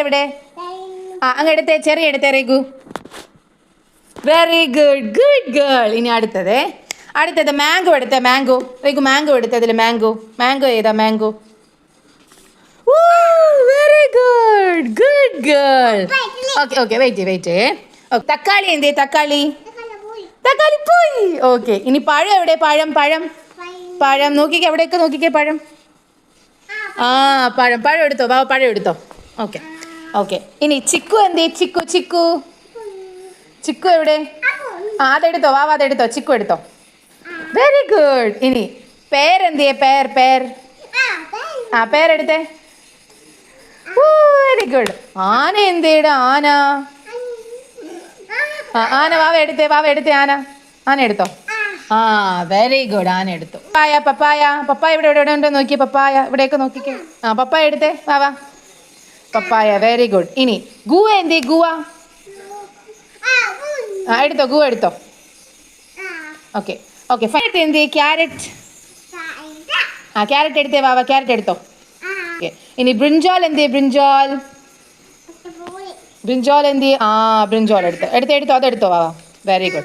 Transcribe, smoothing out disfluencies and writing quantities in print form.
എവിടെ? ആ അങ്ങ് എടുത്തേ, ചെറിയ എടുത്തേ Raghu. Very good, good girl. ഇനി അടുത്തത് മാംഗോ എടുത്തേ, മാംഗോ. രഘു മാംഗോ എടുത്തേ, അതിൽ മാംഗോ ഏതാ mango? Very good, good girl. Okay wait. തക്കാളി എന്തേ? തക്കാളി പോയി. ഓക്കെ, ഇനി പഴം എവിടെ? പഴം നോക്കിക്കേ, എവിടെയൊക്കെ നോക്കിക്കേ പഴം. ആ പഴം എടുത്തോ, പഴം എടുത്തോ. ഓക്കെ ഇനി ചിക്കു എന്തേ? ചിക്കു എവിടെ? അതെടുത്തോ, അതെടുത്തോ, ചിക്കു എടുത്തോ. Very good. ഇനി പേരെന്തിയെ? പേരെടുത്തേ. Very good. ആന എന്തേടാ? ആന വാവ എടുത്തേ. ആന എടുത്തോ. വെരി ഗുഡ്, ആന എടുത്തു. പപ്പായ ഇവിടെ ഉണ്ടോ നോക്കിയേ. പപ്പായ ഇവിടെയൊക്കെ നോക്കിക്കേ. പപ്പായ എടുത്തേ, വാ. പപ്പായ, വെരി ഗുഡ്. ഇനി ഗുവ എന്തേ? ഗുവ എടുത്തോ, ഗുവ എടുത്തോ. ഓക്കെ എന്തേ? ക്യാരറ്റ് എടുത്തേ, വാ. ക്യാരറ്റ് എടുത്തോ. ഇനി ബ്രിഞ്ചോൾ എന്തേ? ബ്രിഞ്ചോൾ എന്തേ? ബ്രിഞ്ചോൾ എടുത്തോ, അതെടുത്തോ, വാ. Very good.